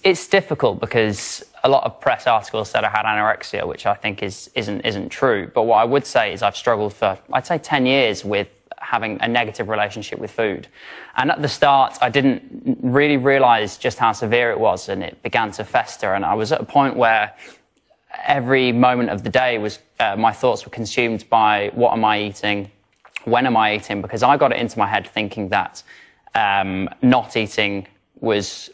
It's difficult because a lot of press articles said I had anorexia, which I think isn't true. But what I would say is I've struggled for, I'd say, 10 years with having a negative relationship with food. And at the start, I didn't really realise just how severe it was, and it began to fester. And I was at a point where every moment of the day was my thoughts were consumed by what am I eating, when am I eating, because I got it into my head thinking that not eating was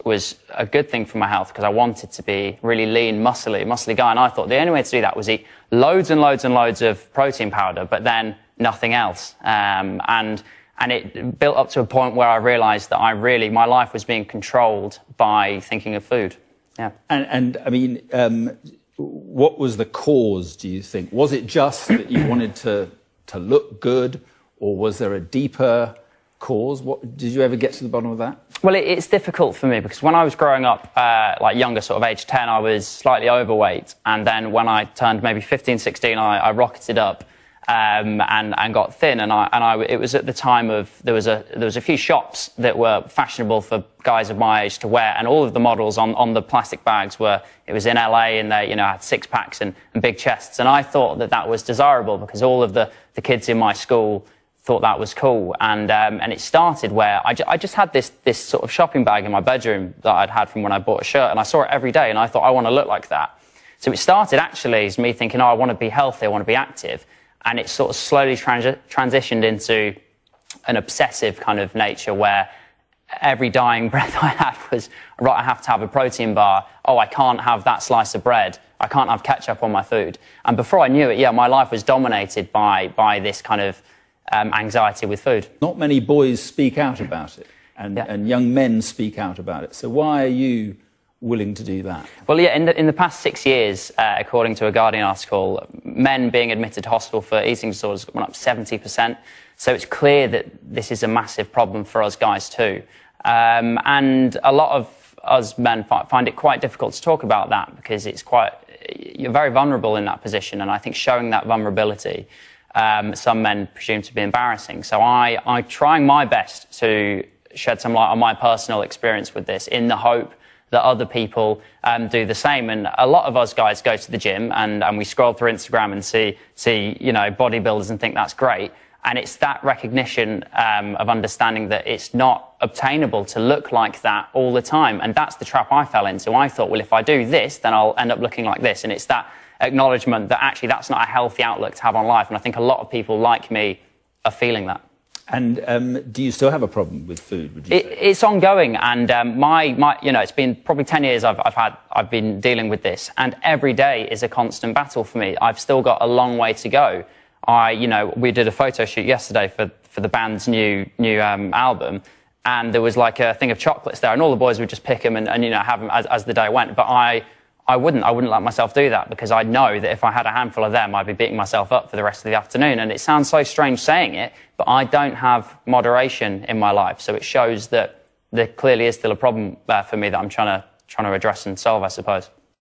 a good thing for my health, because I wanted to be really lean, muscly guy, and I thought the only way to do that was eat loads and loads and loads of protein powder, but then nothing else. And it built up to a point where I realised that my life was being controlled by thinking of food. Yeah. And I mean, what was the cause, do you think? Was it just that you wanted to look good, or was there a deeper cause? Did you ever get to the bottom of that? Well, it's difficult for me because when I was growing up, like younger, sort of age 10, I was slightly overweight. And then when I turned maybe 15, 16, I rocketed up and got thin. It was at the time of, there was a few shops that were fashionable for guys of my age to wear. And all of the models on the plastic bags it was in LA, and they, had six packs and big chests. And I thought that was desirable because all of the kids in my school thought that was cool, and it started where I just had this sort of shopping bag in my bedroom that I'd had from when I bought a shirt, and I saw it every day, and I thought I want to look like that. So it started actually as me thinking, I want to be healthy, I want to be active, and it sort of slowly transitioned into an obsessive kind of nature where every dying breath I had was, right, I have to have a protein bar. Oh, I can't have that slice of bread. I can't have ketchup on my food. And before I knew it, yeah, my life was dominated by this kind of anxiety with food. Not many boys speak out about it, and young men speak out about it. So why are you willing to do that? Well, yeah, in the past 6 years, according to a Guardian article, men being admitted to hospital for eating disorders went up 70%. So it's clear that this is a massive problem for us guys too. And a lot of us men find it quite difficult to talk about that because you're very vulnerable in that position, and I think showing that vulnerability some men presume to be embarrassing. So I'm trying my best to shed some light on my personal experience with this in the hope that other people do the same. And a lot of us guys go to the gym and we scroll through Instagram and see bodybuilders and think that's great. And it's that recognition of understanding that it's not obtainable to look like that all the time. And that's the trap I fell into. I thought, well, if I do this, then I'll end up looking like this. And it's that acknowledgement that actually that's not a healthy outlook to have on life, and I think a lot of people like me are feeling that. And do you still have a problem with food, would you say? It's ongoing, and it's been probably 10 years I've been dealing with this, and every day is a constant battle for me. I've still got a long way to go. We did a photo shoot yesterday for the band's new album, and there was like a thing of chocolates there, and all the boys would just pick them and have them as the day went, but I wouldn't let myself do that because I know that if I had a handful of them, I'd be beating myself up for the rest of the afternoon. And it sounds so strange saying it, but I don't have moderation in my life. So it shows that there clearly is still a problem for me that I'm trying to address and solve, I suppose.